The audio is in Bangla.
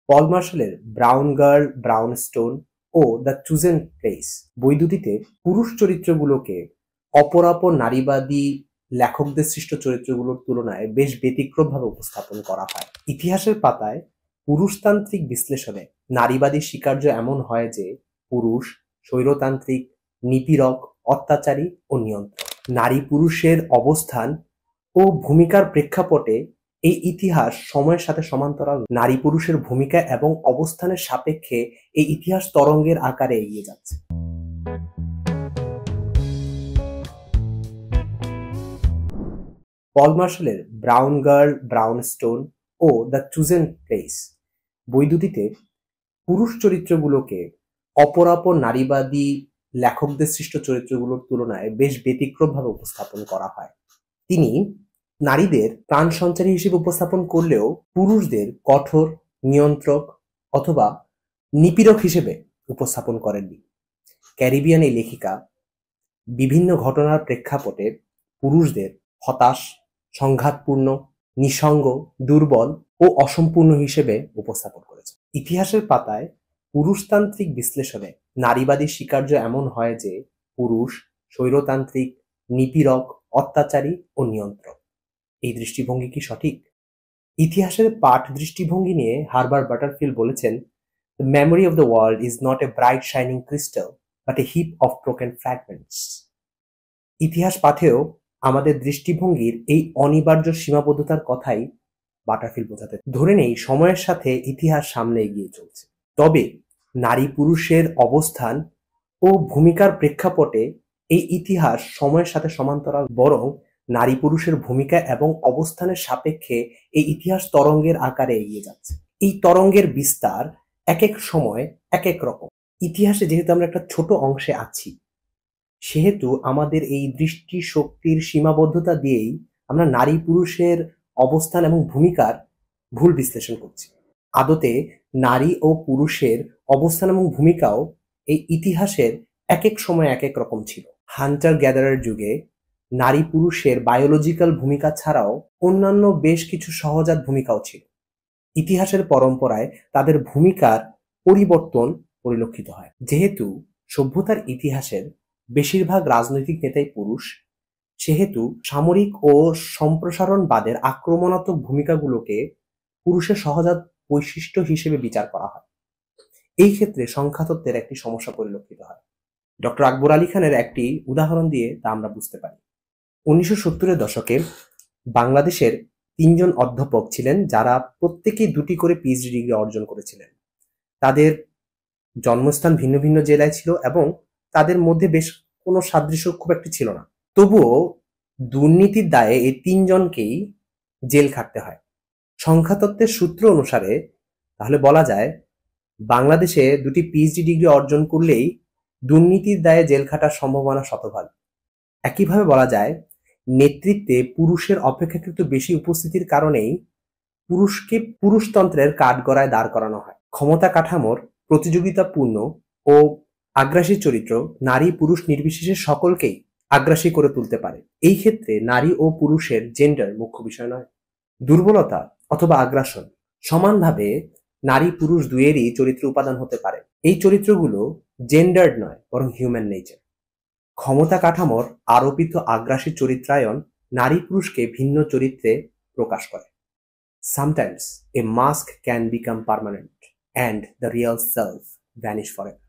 পল মার্শালের ব্রাউন গার্ল, ব্রাউন স্টোন ও দ্য চুজেন প্লেস বই দুটিতে পুরুষ চরিত্রগুলোকে অপরাপর নারীবাদী লেখকদের সৃষ্ট চরিত্রগুলোর তুলনায় বেশ ব্যতিক্রমভাবে উপস্থাপন করা হয়। ইতিহাসের পাতায় পুরুষতান্ত্রিক বিশ্লেষণে নারীবাদী স্বীকার্য এমন হয় যে পুরুষ স্বৈরতান্ত্রিক, নিপীড়ক, অত্যাচারী ও নিয়ন্ত্রক। নারী পুরুষের অবস্থান ও ভূমিকার প্রেক্ষাপটে এই ইতিহাস সময়ের সাথে সমান্তরাল। নারী পুরুষের ভূমিকা এবং অবস্থানের সাপেক্ষে এই ইতিহাস তরঙ্গের আকারে এগিয়ে যাচ্ছে। পল মার্শালের ব্রাউন গার্ল, ব্রাউন স্টোন ও দ্য চুজেন প্লেস বই দুটিতে পুরুষ চরিত্রগুলোকে অপরাপর নারীবাদী লেখকদের সৃষ্ট চরিত্রগুলোর তুলনায় বেশ ব্যতিক্রমভাবে উপস্থাপন করা হয়। তিনি নারীদের প্রাণ সঞ্চারী হিসেবে উপস্থাপন করলেও পুরুষদের কঠোর, নিয়ন্ত্রক অথবা নিপীড়ক হিসেবে উপস্থাপন করেননি। ক্যারিবিয়ান এই লেখিকা বিভিন্ন ঘটনার প্রেক্ষাপটে পুরুষদের হতাশ, সংঘাতপূর্ণ, নিঃসঙ্গ, দুর্বল ও অসম্পূর্ণ হিসেবে উপস্থাপন করেছে। ইতিহাসের পাতায় পুরুষতান্ত্রিক বিশ্লেষণে নারীবাদী স্বীকার্য এমন হয় যে পুরুষ স্বৈরতান্ত্রিক, নিপীড়ক, অত্যাচারী ও নিয়ন্ত্রক। এই দৃষ্টিভঙ্গি কি সঠিক? ইতিহাসের পাঠ দৃষ্টিভঙ্গি নিয়ে হারবার্ট বাটারফিল্ড বলেছেন, "The memory of the world is not a bright shining crystal, but a heap of broken fragments." ইতিহাস পাঠেও আমাদের দৃষ্টিভঙ্গির এই অনিবার্য সীমাবদ্ধতার কথাই বাটারফিল্ড বোঝাতে। ধরে নেই সময়ের সাথে ইতিহাস সামনে এগিয়ে চলছে, তবে নারী পুরুষের অবস্থান ও ভূমিকার প্রেক্ষাপটে এই ইতিহাস সময়ের সাথে সমান্তরাল, বরং নারী পুরুষের ভূমিকা এবং অবস্থানের সাপেক্ষে এই ইতিহাস তরঙ্গের আকারে এগিয়ে যাচ্ছে। এই তরঙ্গের বিস্তার এক এক সময় এক এক রকম। ইতিহাসে যেহেতু আমরা একটা ছোট অংশে আছি, সেহেতু আমাদের এই দৃষ্টি শক্তির সীমাবদ্ধতা দিয়েই আমরা নারী পুরুষের অবস্থান এবং ভূমিকার ভুল বিশ্লেষণ করছি। আদতে নারী ও পুরুষের অবস্থান এবং ভূমিকাও এই ইতিহাসের এক এক সময় এক এক রকম ছিল। হান্টার গ্যাদারার যুগে নারী পুরুষের বায়োলজিক্যাল ভূমিকা ছাড়াও অন্যান্য বেশ কিছু সহজাত ভূমিকাও ছিল। ইতিহাসের পরম্পরায় তাদের ভূমিকার পরিবর্তন পরিলক্ষিত হয়। যেহেতু সভ্যতার ইতিহাসের বেশিরভাগ রাজনৈতিক নেতাই পুরুষ, সেহেতু সামরিক ও সম্প্রসারণবাদের আক্রমণাত্মক ভূমিকাগুলোকে পুরুষের সহজাত বৈশিষ্ট্য হিসেবে বিচার করা হয়। এই ক্ষেত্রে সংখ্যাতত্ত্বের একটি সমস্যা পরিলক্ষিত হয়। ডক্টর আকবর আলী খানের একটি উদাহরণ দিয়ে তা আমরা বুঝতে পারি। 1970-এর দশকে বাংলাদেশের 3 জন অধ্যাপক ছিলেন, যারা প্রত্যেকেই 2টি করে পিএইচডি ডিগ্রি অর্জন করেছিলেন। তাদের জন্মস্থান ভিন্ন ভিন্ন জেলায় ছিল এবং তাদের মধ্যে বেশ কোনো সাদৃশ্য খুব একটি ছিল না। তবুও দুর্নীতির দায়ে এই 3 জনকেই জেল খাটতে হয়। সংখ্যাতত্ত্বের সূত্র অনুসারে তাহলে বলা যায় বাংলাদেশে 2টি পিএইচডি ডিগ্রি অর্জন করলেই দুর্নীতির দায়ে জেল খাটার সম্ভাবনা শতভাগ। একইভাবে বলা যায় নেতৃত্বে পুরুষের অপেক্ষাকৃত বেশি উপস্থিতির কারণেই পুরুষকে পুরুষতন্ত্রের কাঠগড়ায় দাঁড় করানো হয়। ক্ষমতা কাঠামোর প্রতিযোগিতাপূর্ণ ও আগ্রাসী চরিত্র নারী পুরুষ নির্বিশেষে সকলকেই আগ্রাসী করে তুলতে পারে। এই ক্ষেত্রে নারী ও পুরুষের জেন্ডার মুখ্য বিষয় নয়। দুর্বলতা অথবা আগ্রাসন সমানভাবে নারী পুরুষ দুয়েরই চরিত্র উপাদান হতে পারে। এই চরিত্রগুলো জেন্ডার্ড নয়, বরং হিউম্যান নেচার। ক্ষমতা কাঠামোর আরোপিত আগ্রাসী চরিত্রায়ন নারী পুরুষকে ভিন্ন চরিত্রে প্রকাশ করে। Sometimes a mask can become permanent and the real self vanish forever.